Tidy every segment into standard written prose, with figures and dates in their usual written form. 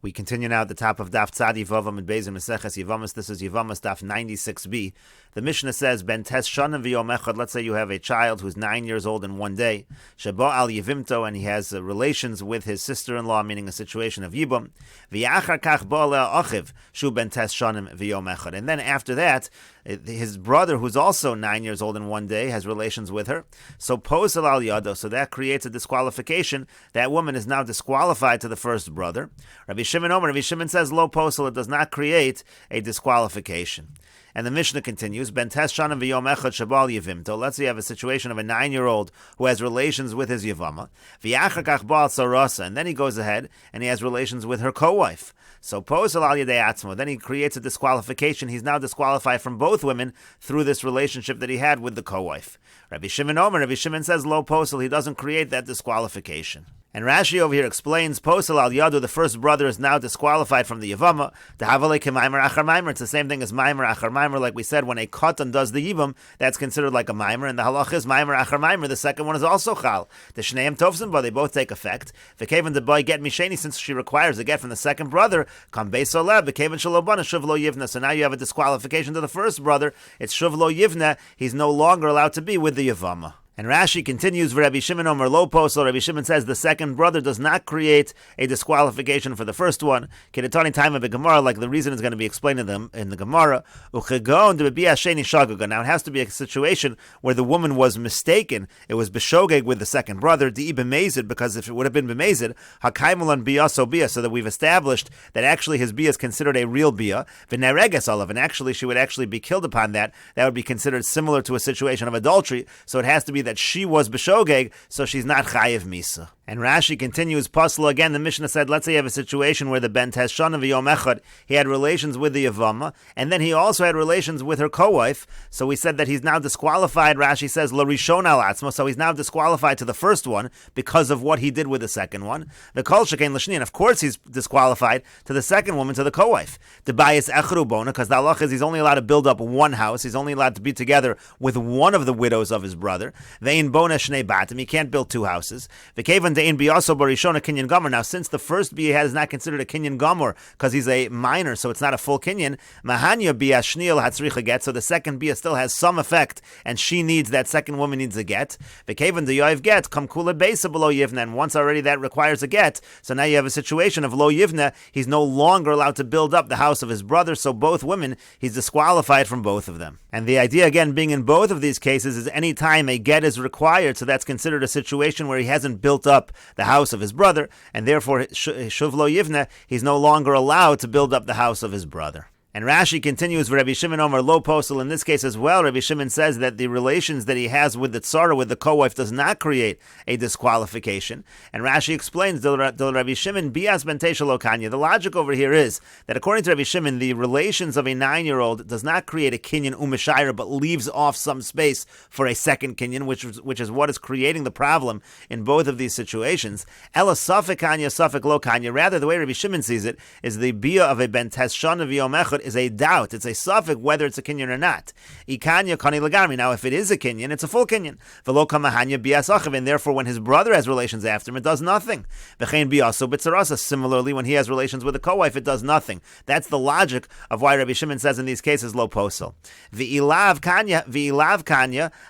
We continue now at the top of Daf Tzadi Vavam and Beis in Mesechet Yevamos. This is Yevamos Daf 96b. The Mishnah says, Ben tes shanim v'yom echad. Let's say you have a child who's 9 years old in one day. Sheba al yivimto, and he has relations with his sister-in-law, meaning a situation of yibum. V'yachar kach ba le'a achiv shu ben tes shanim v'yom echad. And then after that, his brother, who's also 9 years old in one day, has relations with her. So posel al yado. So that creates a disqualification. That woman is now disqualified to the first brother. Rabbi Shimon says, lo posel, it does not create a disqualification. And the Mishnah continues, Ben tes shanim v'yom echad shabal yivimto. Let's say you have a situation of a 9-year-old who has relations with his yivama. V'yachar kach ba'al sarasa. And then he goes ahead and he has relations with her co-wife. So posel al yedei atzmo. Then he creates a disqualification. He's now disqualified from both women through this relationship that he had with the co-wife. Rabbi Shimon says, lo posel, he doesn't create that disqualification. And Rashi over here explains, posel al yadu, the first brother is now disqualified from the Yevama. It's the same thing as maimer achar maimer. Like we said, when a katan does the yibum, that's considered like a maimer, and the halach is maimer achar maimer. The second one is also chal. The shneim tovsim, but they both take effect. V'kevan the boy get misheni, since she requires a get from the second brother. Kam beisoleh v'kevan shalobana shuv lo yivna. So now you have a disqualification to the first brother. It's shuv lo yivna. He's no longer allowed to be with the Yevama. And Rashi continues, Rabbi Shimon Omer lo posel. Rabbi Shimon says the second brother does not create a disqualification for the first one. Kedetani time of the Gemara, like the reason is going to be explained in the Gemara. Now it has to be a situation where the woman was mistaken. It was beshogeg with the second brother, di b'mezid, because if it would have been b'mezid, hakaimulan bia so bia, so that we've established that actually his bia is considered a real bia, v'nereges olav, and actually she would actually be killed upon that. That would be considered similar to a situation of adultery. So it has to be that she was b'shogeg, so she's not chayiv misa. And Rashi continues, Pasla again, the Mishnah said, let's say you have a situation where the Ben tes shanim v'yom echad, he had relations with the Yevama, and then he also had relations with her co-wife, so we said that he's now disqualified. Rashi says, lo rishon al atzmo, so he's now disqualified to the first one because of what he did with the second one. The kol shekain l'shni, and of course he's disqualified to the second woman, to the co-wife. The bayis echru bona, because the halach is he's only allowed to build up one house, he's only allowed to be together with one of the widows of his brother. Vein bona shnei batim, he can't build two houses. V'kevan dein biyaso barishon a kinyan gomer. Now, since the first bia is not considered a kinyan gomer because he's a minor, so it's not a full kinyan. Mahanya bia shniel hatzricha get. So the second bia still has some effect, and she needs that second woman needs a get. V'kevan deyoiv get kam kula beisa below yivna. And once already that requires a get, so now you have a situation of lo yivna. He's no longer allowed to build up the house of his brother. So both women, he's disqualified from both of them. And the idea again being in both of these cases is any time a get is required, so that's considered a situation where he hasn't built up the house of his brother, and therefore shuv lo yivna, he's no longer allowed to build up the house of his brother. And Rashi continues with Rabbi Shimon Omer lo posel. In this case as well, Rabbi Shimon says that the relations that he has with the tzara, with the co-wife, does not create a disqualification. And Rashi explains, Del Rabbi Shimon bias ben tesha lo kanya. The logic over here is that according to Rabbi Shimon, the relations of a 9-year-old does not create a kinyan umeshayra, but leaves off some space for a second kinyan, which is what is creating the problem in both of these situations. Ela safek kanya, safek lo kanya. Rather, the way Rabbi Shimon sees it is the bia of a ben tes shanim v'yom echad is a doubt. It's a suffix whether it's a kinyan or not. Ikanya kani lagami. Now, if it is a kinyan, it's a full kinyan. V'lo kamahanya bias achiv, and therefore, when his brother has relations after him, it does nothing. V'chein biaso b'tzarasa. Similarly, when he has relations with a co-wife, it does nothing. That's the logic of why Rabbi Shimon says in these cases lo posel. V'ilav kanya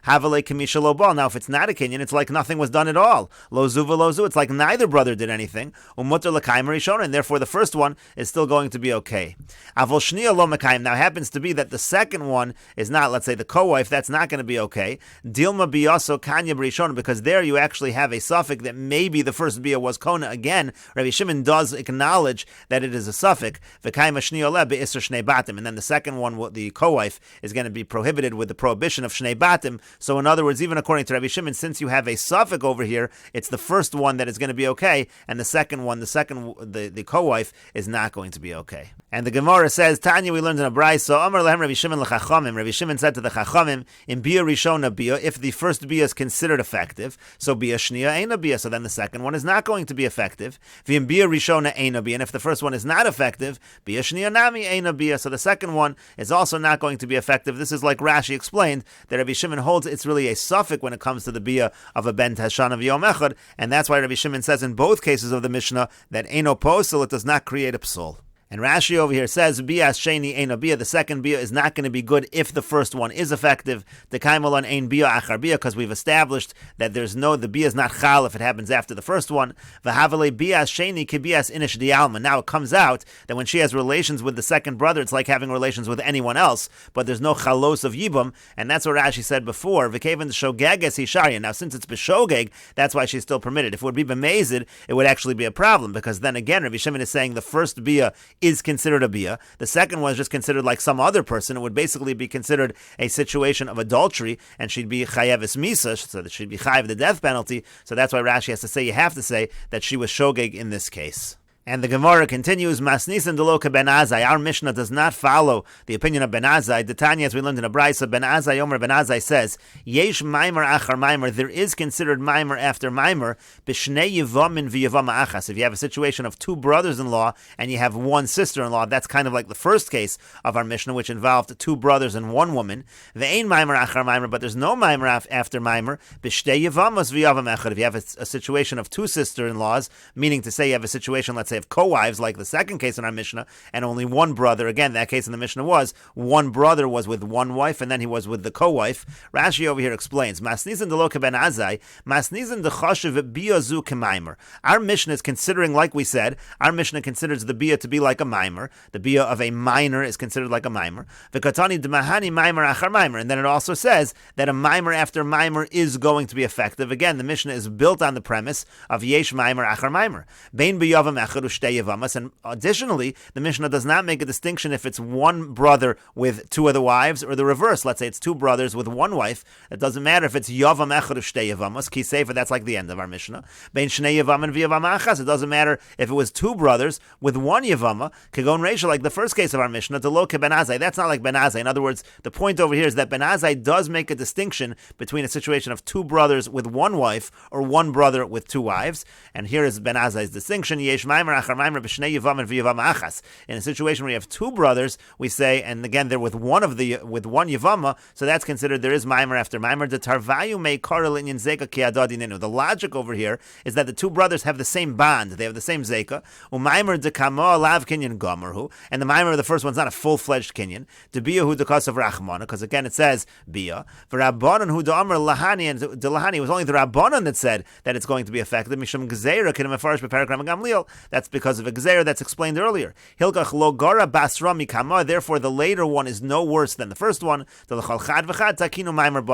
havale kamisha lo bal. Now, if it's not a kinyan, it's like nothing was done at all. Lo zu v'lo zu. It's like neither brother did anything. Umutter l'kayim rishon, and therefore the first one is still going to be okay. Avol shniya lo mekayim. Now, happens to be that the second one is not, let's say, the co-wife. That's not going to be okay. Dilma biyaso kanya b'rishon, because there you actually have a suffix that maybe the first bia was kona again. Rabbi Shimon does acknowledge that it is a suffix. V'kayim shniya le be'isr shnei batim, and then the second one, the co-wife, is going to be prohibited with the prohibition of shnei batim. So, in other words, even according to Rabbi Shimon, since you have a suffix over here, it's the first one that is going to be okay, and the second one, the co-wife, is not going to be okay. And the Gemara says, Tanya, we learned in a brayso, Amar lehem Rabbi Shimon l'chachamim. Rabbi Shimon said to the chachamim, in bia rishona bia, if the first bia is considered effective, so bia shnia eina bia, so then the second one is not going to be effective. V'im bia rishona eina bia, and if the first one is not effective, bia shnia nami eina bia, so the second one is also not going to be effective. This is like Rashi explained, that Rabbi Shimon holds it's really a suffix when it comes to the bia of a ben tashana v'yom echad, and that's why Rabbi Shimon says in both cases of the Mishnah that eino posel, it does not create a psul. And Rashi over here says, Bias Sheni Ein Bia, the second Bia is not going to be good if the first one is effective. The Kaimalon Ein Bia Achar Bia, because we've established that the Bia is not Chal if it happens after the first one. V'havale Bias Sheni Kibias Inish Dialma. Now it comes out that when she has relations with the second brother, it's like having relations with anyone else, but there's no Chalos of Yibum, and that's what Rashi said before. V'kevan Shogeges Hisharya. Now since it's B'Shogeg, that's why she's still permitted. If it would be B'Mezid, it would actually be a problem, because then again, Rabbi Shimon is saying the first Bia is considered a bia. The second one is just considered like some other person. It would basically be considered a situation of adultery, and she'd be chayeves misa, so that she'd be chayev the death penalty. So that's why Rashi has to say, you have to say that she was shogeg in this case. And the Gemara continues, Masnisan deloka Ben Azai. Our Mishnah does not follow the opinion of Ben Azai. The Tanya, as we learned in a brayso, Ben Azai Omer Ben Azai says, Yesh Maimer Achar Maimer. There is considered Maimer after Maimer. B'shnei Yevamin v'Yevama Achas. If you have a situation of two brothers-in-law and you have one sister-in-law, that's kind of like the first case of our Mishnah, which involved two brothers and one woman. Ve'ein Maimer Achar Maimer, but there's no Maimer after Maimer. B'shnei Yevamos v'Yavam Echad. If you have a situation of two sister-in-laws, meaning to say you have a situation, let's say, of co-wives, like the second case in our Mishnah, and only one brother. Again, that case in the Mishnah was one brother was with one wife, and then he was with the co-wife. Rashi over here explains, Masnizan deloka ben Azai, Masnizan dechashiv biyazu kemaimer. Our Mishnah is considering, like we said, our Mishnah considers the bia to be like a mimer. The bia of a minor is considered like a mimer. V'katani d'mahani mimer achar mimer. And then it also says that a mimer after mimer is going to be effective. Again, the Mishnah is built on the premise of yesh mimer achar mimer. Bein biyavam echad ushtei Yevamos. And additionally, the Mishnah does not make a distinction if it's one brother with two other wives or the reverse. Let's say it's two brothers with one wife. It doesn't matter if it's Yavam Echad Shtei Yevamos. Ki Sefer, that's like the end of our Mishnah. Bein Shnei Yevam and V'Yevama Achas. It doesn't matter if it was two brothers with one Yevama. Kegon Reisha, like the first case of our Mishnah, Delo Ke Ben Azai. That's not like Ben Azai. In other words, the point over here is that Ben Azai does make a distinction between a situation of two brothers with one wife or one brother with two wives. And here is Ben Azai's distinction. Yesh Maimer Achar Maimer B'Shnei Yevam and V'Yevama Achas. In a situation where you have two brothers, we say, and again they're with one Yevama, so that's considered there is Maimer after Maimer. The Tarvayu may Karel Inyan Zeka Ki Adadinenu. The logic over here is that the two brothers have the same bond, they have the same Zeka. Umaimer de Kamo Alav Kinyan Gomerhu, and the Maimer of the first one's not a full-fledged Kinyan. De Bia Hu Dekas of Rachmana, because again it says Bia. For Rabbanon Hu Da'amr Lahani, and De Lahani, it was only the Rabbanon that said that it's going to be effective. Mishum Gzeira Kinim Afarish B'Parakram Gamliel. That's because of a Gzeira that's explained earlier. Hilkach Logara Basra Mikama, therefore the later one is no worse than the first one. In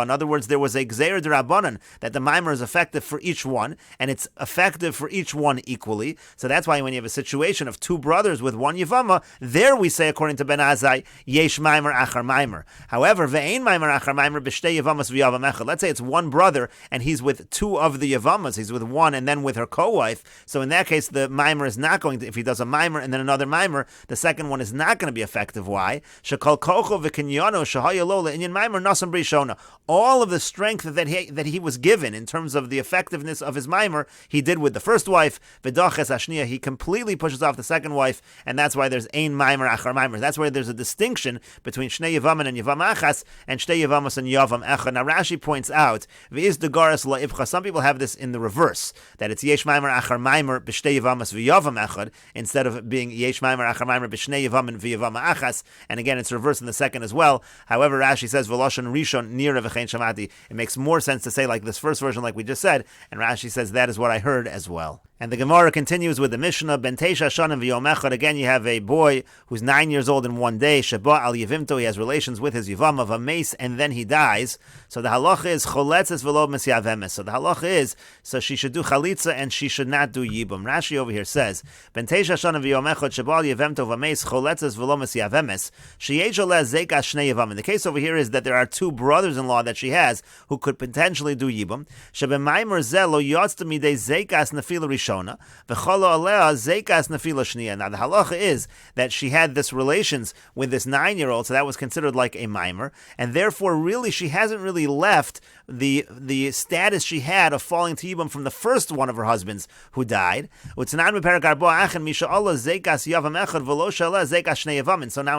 other words, there was a Gzeir D'Rabbanan that the Maimer is effective for each one, and it's effective for each one equally. So that's why when you have a situation of two brothers with one Yevama, there we say, according to Ben Azai, Yesh Maimer Achar Maimer. However, Ve'ein Maimer Achar Maimer B'Shtei Yevamas V'Yavam Echad. Let's say it's one brother, and he's with two of the Yevamas. He's with one and then with her co-wife. So in that case, the Maimer is not going to, if he does a Maimer and then another Maimer, the second one is not going to be effective. Why? Shekol Kocho V'Kinyano Shahaya Lola Inyan Maimer Nasam Brishona. All of the strength that he was given in terms of the effectiveness of his Maimer, he did with the first wife. V'Daches Ashniya, he completely pushes off the second wife, and that's why there's Ein Maimer Achar Maimer. That's why there's a distinction between Shnei Yevamin and Yevam Achas and Shtei Yevamos and Yavam Echad. Now Rashi points out, V'Iz Degaris La'ibcha. Some people have this in the reverse, that it's Yesh Maimer Achar Maimer B'Shtei Yevamos V'Yavam Echad, instead of being Yesh Maimer Achar Maimer B'Shnei Yevamin V'Yevama Achas. And again, it's reversed in the second as well. However, Rashi says V'Loshan Rishon Nira V'Chein Shamati. It makes more sense to say like this first version, like we just said, and Rashi says that is what I heard as well. And the Gemara continues with the Mishnah, Ben Teisha Shanim V'Yom Echad. Again, you have a boy who's 9 years old in one day, Sheba Al Yevimto, he has relations with his Yivam of a mace, and then he dies. So the halacha is Choletzes V'Lo Mesyavemes. So the halacha is, so she should do Chalitza and she should not do Yibum. Rashi over here says, Ben Teisha Shanim V'Yom Echad, Sheba Al Yevimto V'Mace, Choletzes V'Lo Mesyavemes, Sheyesh Oleh Zeka Shnei Yivam. The case over here is that there are two brothers-in-law that she has who could potentially do Yibum. Shebe Maimer Zel Lo Yotzta Midei Zekas Nefila Rishona. V'cholo alea zekas nefila shniya. Now the halacha is that she had this relations with this 9-year-old, so that was considered like a mimer, and therefore really she hasn't really left the status she had of falling to Yibam from the first one of her husbands who died. So now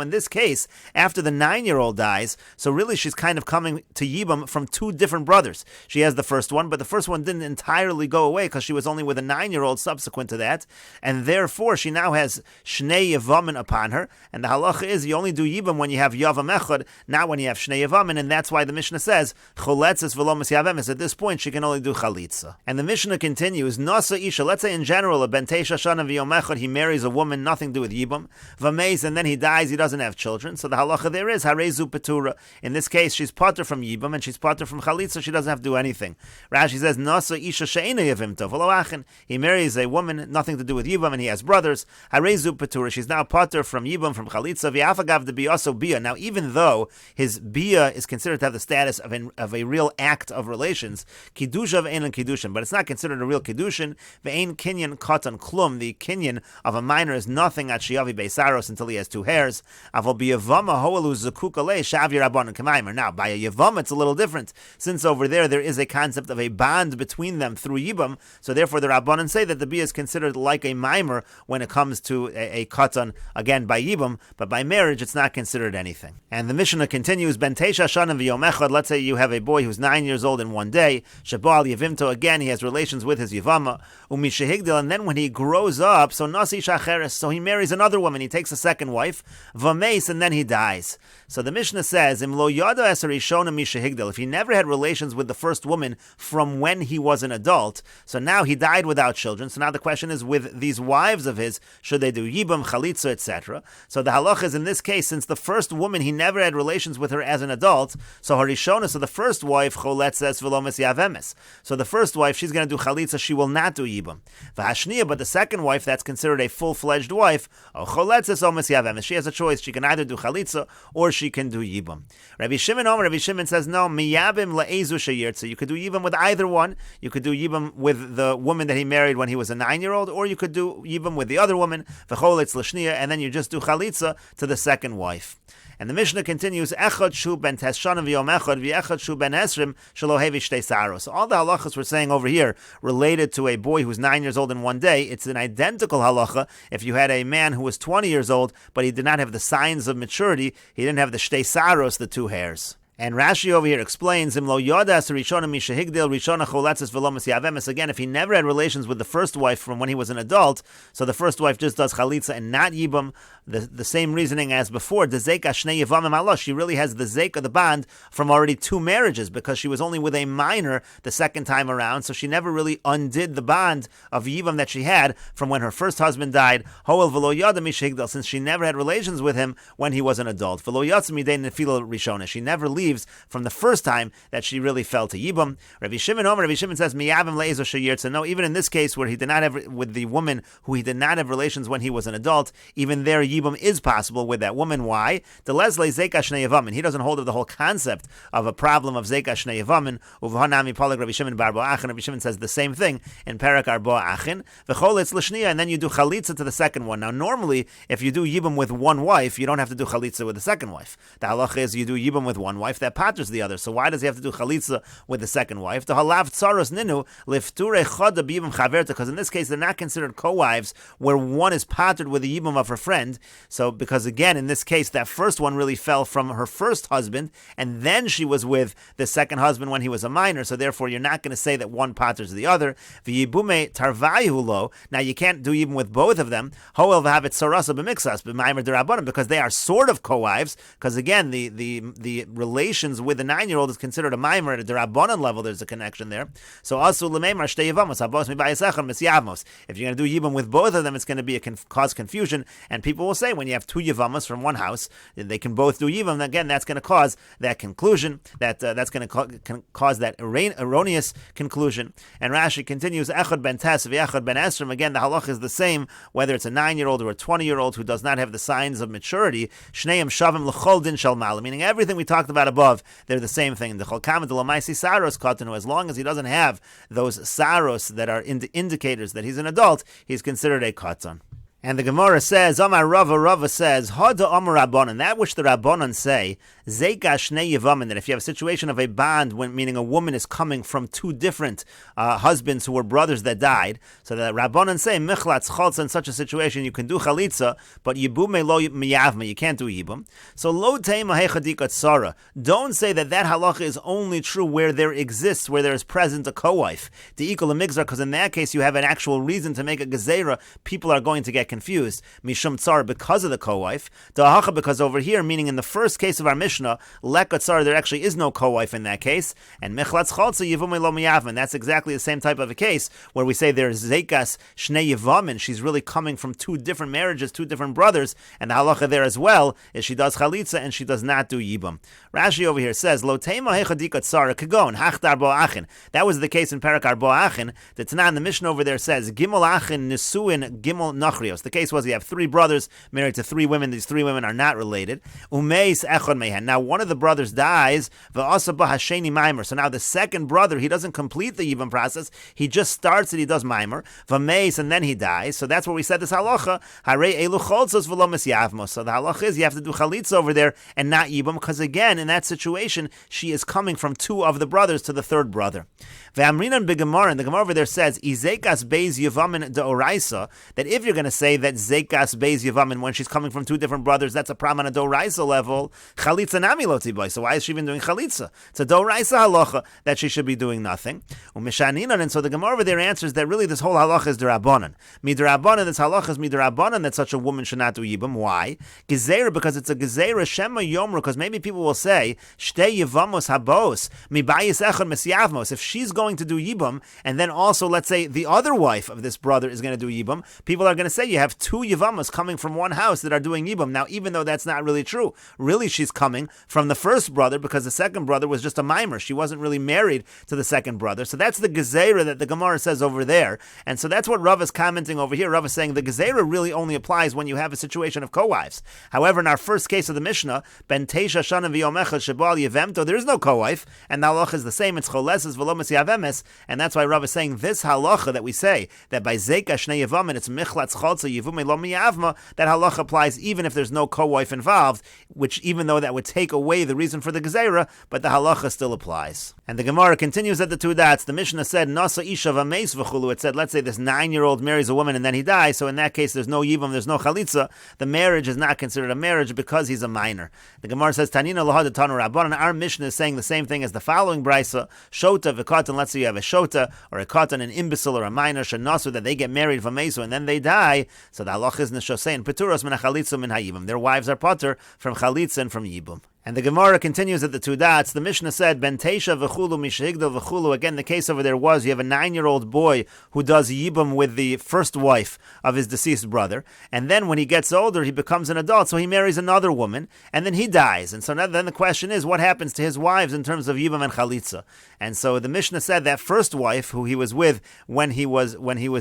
in this case, after the 9-year-old dies, so really she's kind of coming to Yibam from two different brothers. She has the first one, but the first one didn't entirely go away because she was only with a 9-year-old subsequent to that, and therefore she now has Shnei Yevamot upon her, and the halacha is you only do Yibam when you have Yavam Echad, not when you have Shnei Yevamot, and that's why the Mishnah says Choletzes v'lo Mes Yavemes. At this point she can only do Chalitza. And the Mishnah continues, Nasa Isha, let's say in general, a Ben Teisha Shana v'Yom Echad, he marries a woman, nothing to do with Yibam, V'meiz, and then he dies, he doesn't have children, so the halacha there is Harezu Petura. In this case she's pater from Yibam, and she's pater from Chalitza, she doesn't have to do anything. Rashi says, Nasa Isha She'ena Yevimta v'lo Achin, he marries a woman, nothing to do with Yibam, and he has brothers, Harezu Petura, she's now pater from Yibam, from Chalitza, V'afagav de Biyaso Bia. Now even though his Bia is considered to have the status of a real act of relations, Kiddusha v'ein Kiddushin, but it's not considered a real Kiddushin, v'ein kinyan katan klum, the kinyan of a minor is nothing at Shiavi Beisaros until he has 2 hairs. Avol b'Yevama hoelu zakuk alei shavi rabbanon k'maimer. Now by a Yevama it's a little different, since over there is a concept of a bond between them through Yibam, so therefore the Rabbanon say that the Bia is considered like a mimer when it comes to a katan, again by Yibam, but by marriage it's not considered anything. And the Mishnah continues, Ben Teisha Shana v'Yom Echad, let's say you have a boy who's 9 years old in one day, Shabal Yevimto, again he has relations with his Yevama, Umishehigdil, and then when he grows up, so Nasi Shacheres, so he marries another woman, he takes a second wife, Vameis, and then he dies. So the Mishnah says, Im lo yada eserishona mishehigdil, if he never had relations with the first woman from when he was an adult, so now he died without children, so now the question is, with these wives of his, should they do Yibam, Chalitza, etc.? So the halacha is in this case, since the first woman, he never had relations with her as an adult, so Harishona, so the first wife, Choletzes v'lo Mes Yavemes. So the first wife, she's going to do Chalitza, she will not do Yibam. V'hashniya, but the second wife, that's considered a full-fledged wife, Choletzes o Mes Yavemes. She has a choice, she can either do Chalitza, or she can do Yibam. Rabbi Shimon says, no, Miyabim la'ezu sheyirtza. You could do Yibam with either one. You could do Yibam with the woman that he married when he was a 9-year-old, or you could do Yibam with the other woman, v'choletz l'shniya, and then you just do Chalitza to the second wife. And the Mishnah continues, Echad shu ben teshana v'yom echad v'echad shu ben esrim shelo hevi shtei saros. So all the halachas we're saying over here related to a boy who's 9 years old in one day, it's an identical halacha if you had a man who was 20 years old, but he did not have the signs of maturity, he didn't have the shtei saros, the 2 hairs. And Rashi over here explains, Im lo yodas rishona mishehigdil rishona choletzes v'lo Mes Yavemes. Again, if he never had relations with the first wife from when he was an adult, so the first wife just does chalitza and not yibam, the same reasoning as before, the zeka shnei yevamim alosh, she really has the zeka, the bond, from already 2 marriages, because she was only with a minor the second time around, so she never really undid the bond of yivam that she had from when her first husband died, hoel v'lo yoda mishehigdil, since she never had relations with him when he was an adult. V'lo yatz midei nefila rishona, she never leaves from the first time that she really fell to Yibam. Rabbi Shimon says, Miyavim le'ezo sheyirtza. No, even in this case where he did not have, with the woman who he did not have relations when he was an adult, even there Yibam is possible with that woman. Why? The Leslie Zeka Shnei Yevamin. He doesn't hold of the whole concept of a problem of Zeka Shnei Yevamin. Uvhanami Polag Rabbi Shimon Bar Bo'achin. Rabbi Shimon says the same thing in Parak Arba Achin. V'choletz l'shniya, and then you do Chalitza to the second one. Now normally, if you do Yibam with one wife, you don't have to do Chalitza with the second wife. The halacha is you do Yibam with one wife, that paters the other. So why does he have to do Chalitza with the second wife? The halav tsaros ninu lifture chada b'yibam chaverta, because in this case they're not considered co-wives where one is patered with the yibam of her friend. So because again in this case that first one really fell from her first husband, and then she was with the second husband when he was a minor. So therefore you're not going to say that one paters the other. V'yibume tarvayu lo. Now you can't do even with both of them. Hoel v'havet sarasa b'mixas b'maimer derabanan, because they are sort of co-wives. Because again the relations with the 9-year-old is considered a mimer at a derabanan level. There's a connection there. So also l'meimar shtei yevamos habos mibayisechon mis yavamos. If you're going to do yibam with both of them, it's going to be cause confusion, and people will say when you have 2 yevamos from one house, they can both do yibam. Again, that's going to cause that conclusion. That's going to cause that erroneous conclusion. And Rashi continues, Echad ben tes v'echad ben esrim. Again, the halach is the same whether it's a 9-year-old or a 20-year-old who does not have the signs of maturity. Shneim shavim l'chol din shel mal, meaning everything we talked about above above, they're the same thing. As long as he doesn't have those saros that are indicators that he's an adult, he's considered a katan. And the Gemara says, Amar Rava says, Hada Amar Rabbanan, that which the Rabbanan say, Zeika Shnei Yevamim, that if you have a situation of a bond, meaning a woman is coming from two different husbands who were brothers that died, so the Rabbanan say, Michlatz Chaltza, in such a situation, you can do Chalitza, but Yibume lo Miyavme, you can't do Yibum. So Lo Teima Hechadikat Sara, don't say that halacha is only true where there exists, where there is present a co-wife, to equal a migzar, because in that case you have an actual reason to make a gezerah, people are going to get confused, mishum tsar, because of the co-wife, da'acha, because over here, meaning in the first case of our Mishnah, leka tsar, there actually is no co-wife in that case, and mechlatz chaltza yivumei lo miyavmin, that's exactly the same type of a case, where we say there's zekas shnei yivamin, she's really coming from two different marriages, two different brothers, and the halacha there as well is she does chalitza and she does not do yibum. Rashi over here says, lo teima hechadika tsar kagon, hachtar bo achin, that was the case in Parakar bo achin, the Tanah in the Mishnah over there says, gimel achin nisuin gimel nachrios. The case was you have three brothers married to three women. These three women are not related. Umeis echon mehen. Now one of the brothers dies. V'asa b'hasheni maimer. So now the second brother, he doesn't complete the yibum process. He just starts it. He does maimer. V'meis, and then he dies. So that's where we said this halacha. Harei elu cholzos v'lo misyavmos. So the halacha is you have to do chalitza over there and not yibum, because again in that situation she is coming from two of the brothers to the third brother. V'amrinan b'gemara, and the Gemara over there says izekas beis yevamin deoraisa, that if you're going to say that zekas beis yevamin, when she's coming from two different brothers, that's a problem on a doraisa level, chalitza nami lo tiboy. So why is she even doing chalitza? It's a doraisa halacha that she should be doing nothing. Umishaninan, and so the Gemara over there answers that really this whole halacha is derabanan. Midrabanan, this halacha is midrabanan that such a woman should not do yibum. Why? Gezeira, because it's a gezeira shema yomru, because maybe people will say shtei yevamos habos mibayis echon misyavmos. If she's going to do yibum, and then also let's say the other wife of this brother is going to do yibum, people are going to say you have two Yevamos coming from one house that are doing Yibum. Now, even though that's not really true, really she's coming from the first brother, because the second brother was just a mimer. She wasn't really married to the second brother. So that's the Gezerah that the Gemara says over there. And so that's what Rav is commenting over here. Rav is saying the Gezerah really only applies when you have a situation of co-wives. However, in our first case of the Mishnah, Ben Teisha Shana V'Yomecha Shebal Yevemto, there is no co-wife, and the halacha is the same. It's Choleses V'Lomas Yavemes, and that's why Rav is saying this halacha that we say, that by Zeka Shnei Yevamin, it's Michlatz Chaltza Yivumei Lo Miyavma, that halacha applies even if there's no co-wife involved, which even though that would take away the reason for the gezerah, but the halacha still applies. And the Gemara continues at the two dots. The Mishnah said, Nasa Isha V'Meis V'Chulu. It said, let's say this 9-year-old marries a woman and then he dies, so in that case there's no yibum, there's no chalitza. The marriage is not considered a marriage because he's a minor. The Gemara says, Tanina Lahad Tanu Rabbanan. Our Mishnah is saying the same thing as the following brisa. Shota v'katan. Let's say you have a shota or a katan, an imbecile or a minor, shenasu, that they get married v'meisu and then they die. So the halach is neshosein peturos min hachalitza min hayibum. Their wives are patur from chalitza and from yibum. And the Gemara continues at the two dots. The Mishnah said, Ben Teisha v'chulu mishehigdal v'chulu. Again, the case over there was, you have a 9-year-old boy who does yibum with the first wife of his deceased brother. And then when he gets older, he becomes an adult, so he marries another woman, and then he dies. And so now, then the question is, what happens to his wives in terms of yibum and chalitza? And so the Mishnah said that first wife, who he was with when he was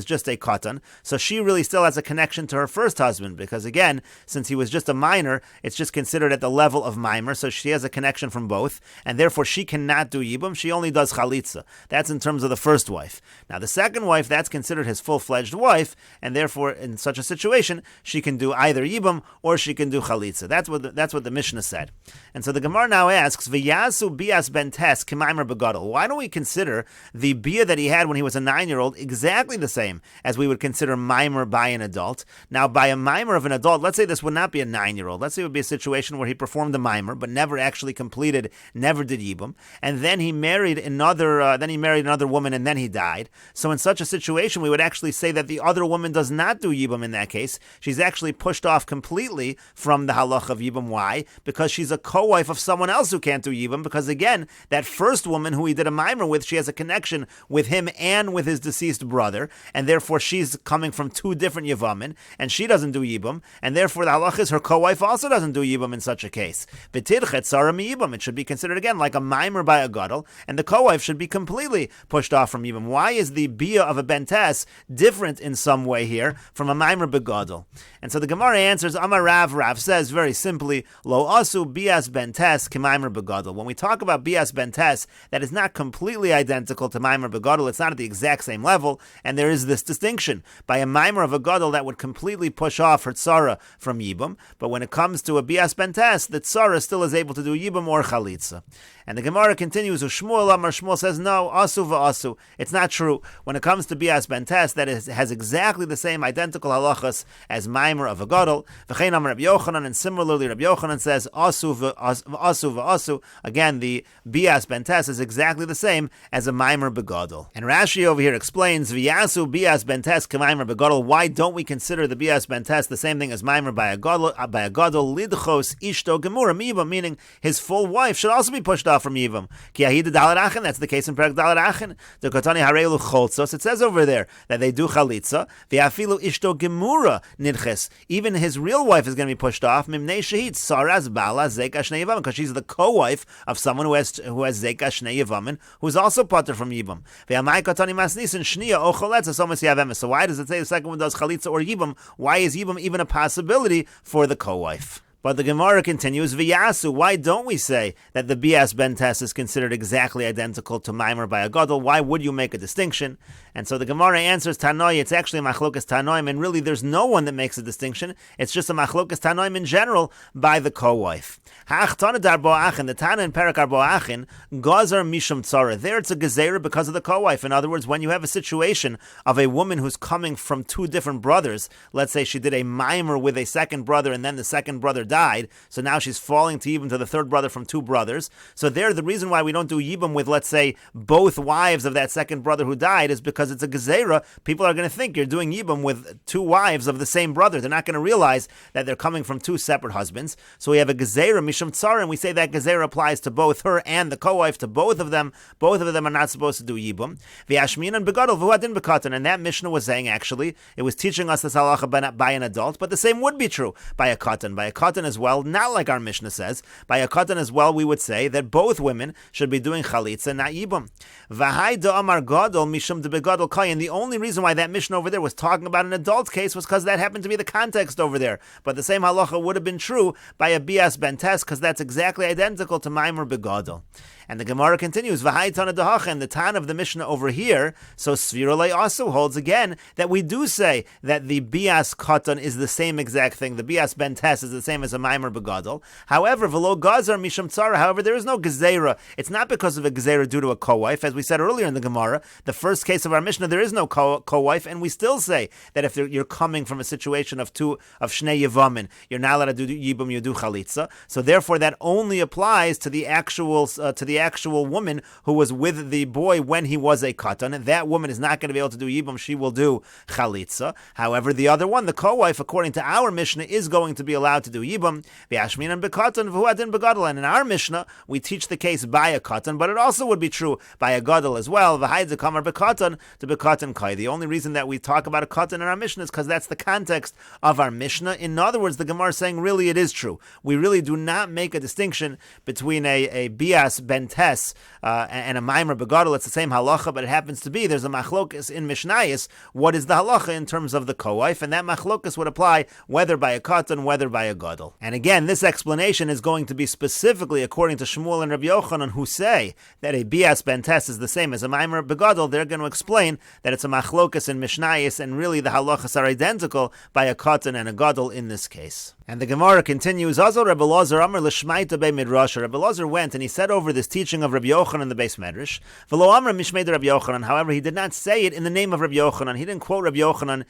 just a katan, so she really still has a connection to her first husband, because again, since he was just a minor, it's just considered at the level of mimer, so she has a connection from both, and therefore she cannot do yibum, she only does chalitza. That's in terms of the first wife. Now the second wife, that's considered his full-fledged wife, and therefore in such a situation, she can do either yibum or she can do chalitza. That's what the Mishnah said. And so the Gemara now asks, V'yasu bias ben tes k'maimer begadol. Why don't we consider the bia that he had when he was a 9-year-old exactly the same as we would consider mimer by an adult? Now by a mimer of an adult, let's say this would not be a 9-year-old. Let's say it would be a situation where he performed a mimer, but never actually completed, never did yibum, and then he married another woman, and then he died. So in such a situation, we would actually say that the other woman does not do yibum in that case. She's actually pushed off completely from the halach of yibum. Why? Because she's a co-wife of someone else who can't do yibum, because again, that first woman who he did a mimer with, she has a connection with him and with his deceased brother, and therefore she's coming from two different yevamin, and she doesn't do yibum, and therefore the halach is her co-wife also doesn't do yibum in such a case. But V'tidchet Sarah miyibam. It should be considered again like a mimer by a gadol, and the co-wife should be completely pushed off from yibam. Why is the bia of a bentes different in some way here from a mimer begadol? And so the Gemara answers, Amar Rav. Rav says very simply, Lo asu bias bentes k'mimer begadol. When we talk about bias bentes, that is not completely identical to mimer begadol. It's not at the exact same level, and there is this distinction. By a mimer of a gadol, that would completely push off her tzara from yibam, but when it comes to a bias bentes, the tzara still is able to do yibam or chalitza. And the Gemara continues, Shmuel Amar, Shmuel says, no, asu v'asu. It's not true. When it comes to bias bentes, that has exactly the same identical halachas as mimer of a gadol. V'chein Amar Rabbi Yochanan, and similarly Rabbi Yochanan says, asu v'asu. Again, the bias bentes is exactly the same as a mimer begadol. And Rashi over here explains, V'yasu bias bentes k'mimer begadol. Why don't we consider the bias bentes the same thing as mimer by a gadol? Lidchos ishto gemura miyibam, meaning his full wife should also be pushed off from Yivam. That's the case in Perek Dalet Achin. The Kotani Harelu Cholzos. It says over there that they do chalitza. V'afilu ishto gemura nidches. Even his real wife is going to be pushed off. Mimnei shehit saras bala zeka shnei Yevamin, because she's the co-wife of someone who has zeka shnei Yevamin, who's also potter from Yivam. V'amai Kotani masnisin shnia o choletza somas Yevamos. So why does it say the second one does chalitza or Yivam? Why is Yivam even a possibility for the co-wife? But the Gemara continues, V'yasu, why don't we say that the bias bentes is considered exactly identical to mimer by a gadol? Why would you make a distinction? And so the Gemara answers, Tanoi, it's actually a machlokas Tanoim, and really there's no one that makes a distinction. It's just a machlokas Tanoim in general by the co-wife. Ha'achtana darbo achin, the Tana in Perek Arbo Achin, Gazar mishum tzara. There it's a gezerah because of the co-wife. In other words, when you have a situation of a woman who's coming from two different brothers, let's say she did a mimer with a second brother and then the second brother died, so now she's falling to Yibam to the third brother from two brothers. So there, the reason why we don't do Yibam with, let's say, both wives of that second brother who died is because it's a gezerah. People are going to think you're doing Yibam with two wives of the same brother. They're not going to realize that they're coming from two separate husbands. So we have a gezerah mishum tzara, and we say that gezerah applies to both her and the co-wife, to both of them. Both of them are not supposed to do Yibam. V'yashminan begadol v'huadin bekatan, and that Mishnah was saying, actually, it was teaching us this halacha by an adult, but the same would be true by a katan. By a katan as well, not like our Mishnah says. By a katan as well, we would say that both women should be doing chalitza, not yibam. V'hai da'amar gadol mishum de begadol kayin. The only reason why that Mishnah over there was talking about an adult case was because that happened to be the context over there. But the same halacha would have been true by a bias bentes, because that's exactly identical to mimer begadol. And the Gemara continues, V'hai tana dahacha, and the Tana of the Mishnah over here, so Svirolei also holds again that we do say that the bias katan is the same exact thing. The bias bentes is the same as a mimer begadol. However, v'lo gazar misham tzara. However, there is no gezerah. It's not because of a gezerah due to a co-wife, as we said earlier in the Gemara. The first case of our Mishnah, there is no co-wife, and we still say that if you're coming from a situation of shnei yevamin, you're not allowed to do yibum, you do chalitza. So therefore, that only applies to the actual woman who was with the boy when he was a katan. That woman is not going to be able to do yibum; she will do chalitza. However, the other one, the co-wife, according to our Mishnah, is going to be allowed to do yibum. V'yashminan bekatan v'huadin begadol. And in our Mishnah, we teach the case by a katan, but it also would be true by a gadol as well. V'hayde kamar bekatan to bekatan kai. The only reason that we talk about a katan in our Mishnah is because that's the context of our Mishnah. In other words, the Gemara is saying really it is true. We really do not make a distinction between a bias bentes and a mimer begadol. It's the same halacha, but it happens to be there's a machlokas in Mishnayos. What is the halacha in terms of the co-wife? And that machlokas would apply whether by a katan, whether by a gadol. And again, this explanation is going to be specifically according to Shmuel and Rabbi Yochanan, who say that a bias bentes is the same as a mimer begadol. They're going to explain that it's a machlokas in Mishnayos, and really the halachas are identical by a katan and a gadol in this case. And the Gemara continues, Azal Rebbe Lozer Amar L'Shmaita Bei Midrash. Rebbe Lozer went and he said over this teaching of Rabbi Yochanan in the Beis Medrash, V'lo Amar Mishmei Rabbi Yochanan. However, he did not say it in the name of Rabbi Yochanan. He didn't quote Rabbi Yochanan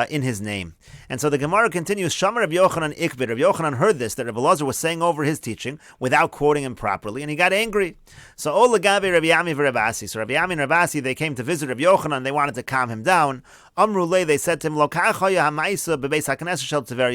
in his name. And so the Gemara continues, Shamar Rabbi Yochanan Ikbid. Rabbi Yochanan heard this, that Rebbe Lozer was saying over his teaching without quoting him properly, and he got angry. So O Lagavi Rabbi Yami v'Rabbi Asi. So Rabbi Yami and Rabbi Asi, they came to visit Rabbi Yochanan. They wanted to calm him down. Amrulei, they said to him,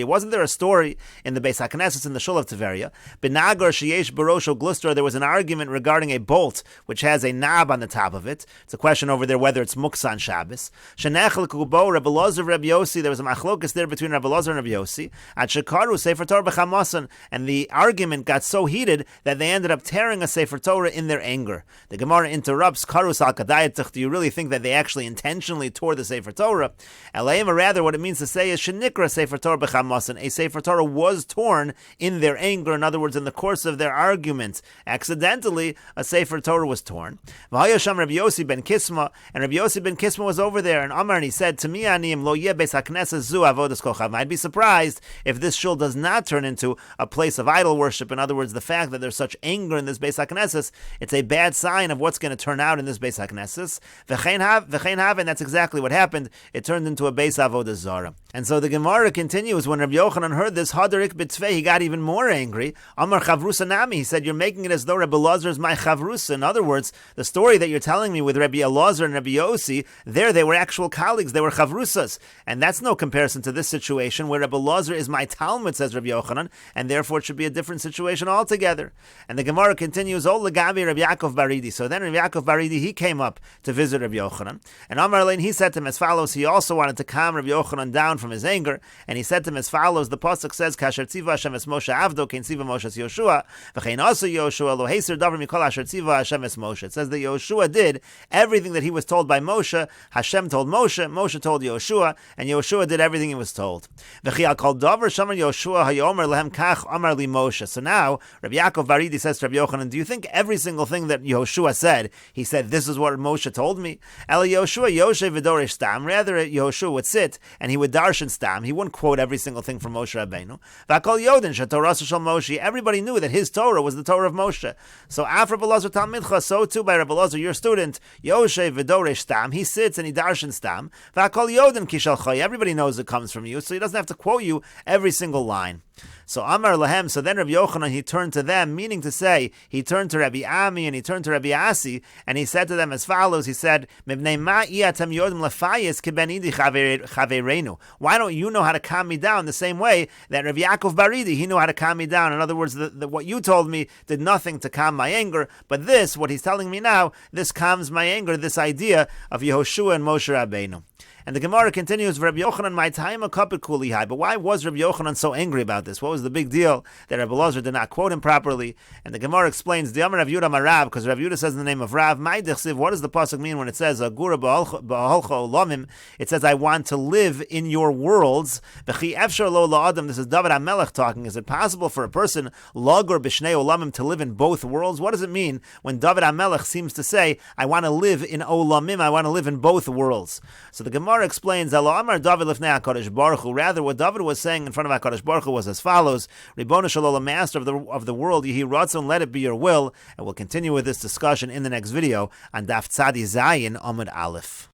wasn't there a story in the Beis HaKnesses in the Shul of Tiveria? Benagar sheyesh barosho glustra, there was an argument regarding a bolt which has a knob on the top of it. It's a question over there whether it's muksa on Shabbos. Shenechel kubo Rabbi Elazar Rabbi Yossi, there was a machlokas there between Rabbi Elazar and Rabbi Yossi. At Shekaru Sefer Torah b'chamasan, and the argument got so heated that they ended up tearing a Sefer Torah in their anger. The Gemara interrupts, Karus al kadayatich, do you really think that they actually intentionally tore the Sefer Torah? Elayim, rather, what it means to say is shenikra Sefer Torah b'chamasan, a Sefer Torah was torn in their anger. In other words, in the course of their argument, accidentally, a Sefer Torah was torn. V'hayasham Rabbi Yossi ben Kisma, and Rabbi Yossi ben Kisma was over there, and Amar, and he said, to me, Anim lo yeh beis hakneses zu avodas kochav. I'd be surprised if this shul does not turn into a place of idol worship. In other words, the fact that there's such anger in this beis hakneses, it's a bad sign of what's going to turn out in this beis hakneses. V'chein hav, and that's exactly what happened. It turned into a beis avodas zara. And so the Gemara continues, when Rabbi Yochanan heard this, Hadarik b'tzvei, he got even more angry. Amar chavrusa nami, he said, you're making it as though Rabbi Elazar is my chavrusa. In other words, the story that you're telling me with Rabbi Elazar and Rabbi Yossi, there they were actual colleagues, they were chavrusas. And that's no comparison to this situation where Rabbi Elazar is my Talmud, says Rabbi Yochanan, and therefore it should be a different situation altogether. And the Gemara continues, O legabi Rabbi Yaakov Baridi. So then Rabbi Yaakov Baridi, he came up to visit Rabbi Yochanan. And Amar Alein, he said to him as follows, he also wanted to calm Rabbi Yochanan down from his anger, and he said to him as follows, the pasuk says, Kasher tziva Hashem es Moshe avdo, kein tziva Moshe es Yoshua, v'chein also Yoshua, lo heiser davar mikol asher tziva Hashem es Moshe. It says that Yoshua did everything that he was told by Moshe. Hashem told Moshe, Moshe told Yoshua, and Yoshua did everything he was told. V'chi al kol davar shamar Yoshua hayomer lehem kach amar li Moshe. So now, Rabbi Yaakov Baridi says to Rabbi Yochanan, do you think every single thing that Yoshua said, he said, this is what Moshe told me? El Yoshua Yoshe v'dorish stam. Rather, Yoshua would sit and he would darshan stam. He wouldn't quote every single thing from Moshe Rabbeinu. V'akol yodin shetorah shel Moshe. Everybody knew that his Torah was the Torah of Moshe. So after Rabbi Elazar Talmidcha, so too by Rabbi Elazar, your student, Yoshe v'dorish stam. He sits and he darshan stam. V'akol yodin kishal choy. Everybody knows it comes from you, so he doesn't have to quote you every single line. So Amar Lahem, so then Rabbi Yochanan, he turned to them, meaning to say, he turned to Rabbi Ami and he turned to Rabbi Asi, and he said to them as follows, he said, why don't you know how to calm me down the same way that Rabbi Yaakov Baridi, he knew how to calm me down? In other words, what you told me did nothing to calm my anger, but this, what he's telling me now, this calms my anger, this idea of Yehoshua and Moshe Rabbeinu. And the Gemara continues, Rabbi Yochanan, my time a couple kuli high. But why was Rabbi Yochanan so angry about this? What was the big deal that Rabbi Elazar did not quote him properly? And the Gemara explains, the Amar Rav Yudah Marav, because Rav Yudah says in the name of Rav, what does the pasuk mean when it says, Agura ba'olcha olamim? It says, I want to live in your worlds. V'chi efshar lo la'adam. This is David HaMelech talking. Is it possible for a person, lagur b'shnei olamim, to live in both worlds? What does it mean when David HaMelech seems to say, I want to live in olamim, I want to live in both worlds? So the Gemara explains, rather what David was saying in front of HaKadosh Baruch Hu was as follows, Ribono Shel Olam, Master of the world, Yehi Ratzon, let it be your will. And we'll continue with this discussion in the next video on Daf Tzadi Zayin Amud Aleph.